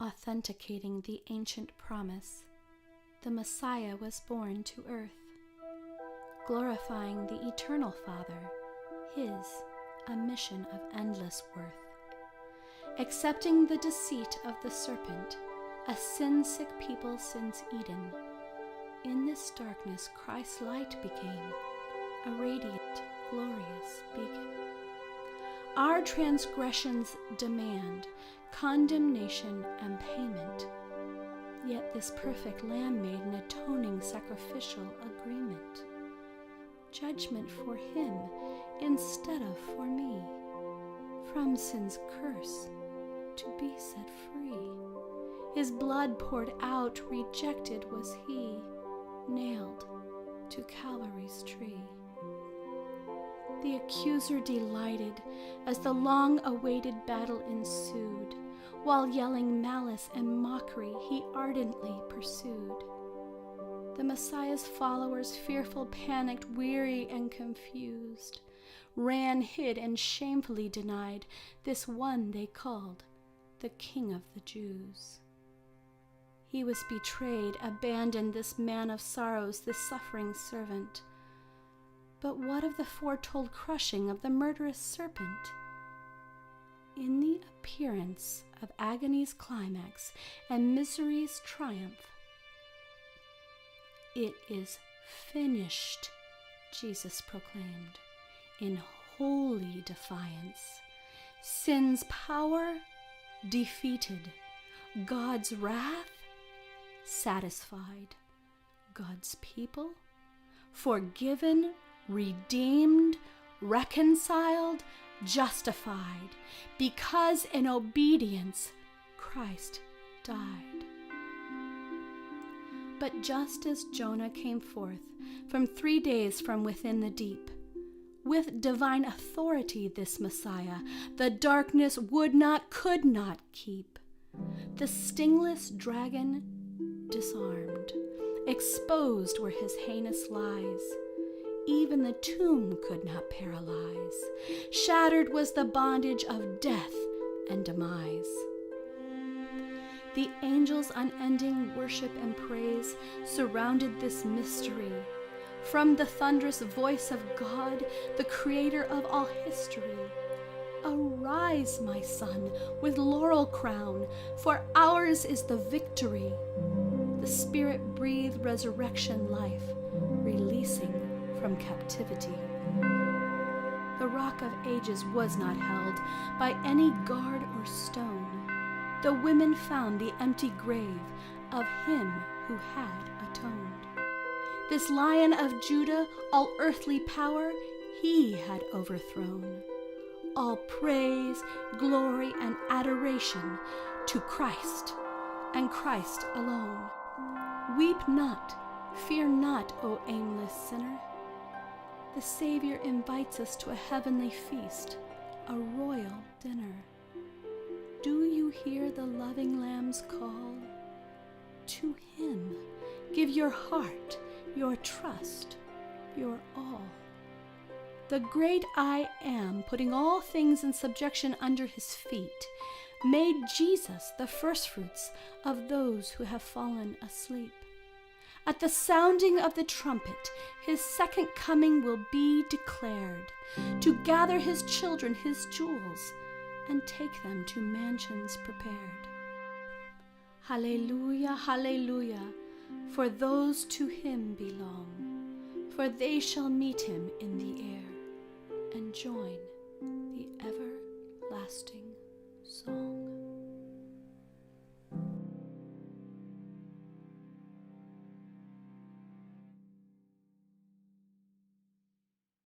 authenticating the ancient promise, the Messiah was born to earth, glorifying the eternal Father, his a mission of endless worth. Accepting the deceit of the serpent, a sin-sick people since Eden, in this darkness Christ's light became a radiant, glorious beacon. Our transgressions demand condemnation and payment, yet this perfect Lamb made an atoning sacrificial agreement. Judgment for him instead of for me, from sin's curse to be set free. His blood poured out, rejected was he, nailed to Calvary's tree. The accuser delighted as the long-awaited battle ensued, while yelling malice and mockery he ardently pursued. The Messiah's followers, fearful, panicked, weary, and confused, ran, hid, and shamefully denied this one they called the King of the Jews. He was betrayed, abandoned, this man of sorrows, this suffering servant. But what of the foretold crushing of the murderous serpent? In the appearance of agony's climax and misery's triumph, "It is finished," Jesus proclaimed in holy defiance. Sin's power defeated, God's wrath satisfied, God's people forgiven, redeemed, reconciled, justified, because in obedience Christ died. But just as Jonah came forth from 3 days from within the deep, with divine authority this Messiah the darkness would not, could not keep. The stingless dragon disarmed, exposed were his heinous lies. Even the tomb could not paralyze. Shattered was the bondage of death and demise. The angels' unending worship and praise surrounded this mystery. From the thunderous voice of God, the creator of all history, "Arise, my son, with laurel crown, for ours is the victory." The Spirit breathed resurrection life, releasing from captivity. The Rock of Ages was not held by any guard or stone. The women found the empty grave of him who had atoned. This Lion of Judah, all earthly power, he had overthrown. All praise, glory, and adoration to Christ, and Christ alone. Weep not, fear not, O aimless sinner. The Savior invites us to a heavenly feast, a royal dinner. Do you hear the loving Lamb's call? To him give your heart, your trust, your all. The great I Am, putting all things in subjection under his feet, made Jesus the firstfruits of those who have fallen asleep. At the sounding of the trumpet, his second coming will be declared, to gather his children, his jewels, and take them to mansions prepared. Hallelujah, hallelujah, for those to him belong, for they shall meet him in the air and join the everlasting song.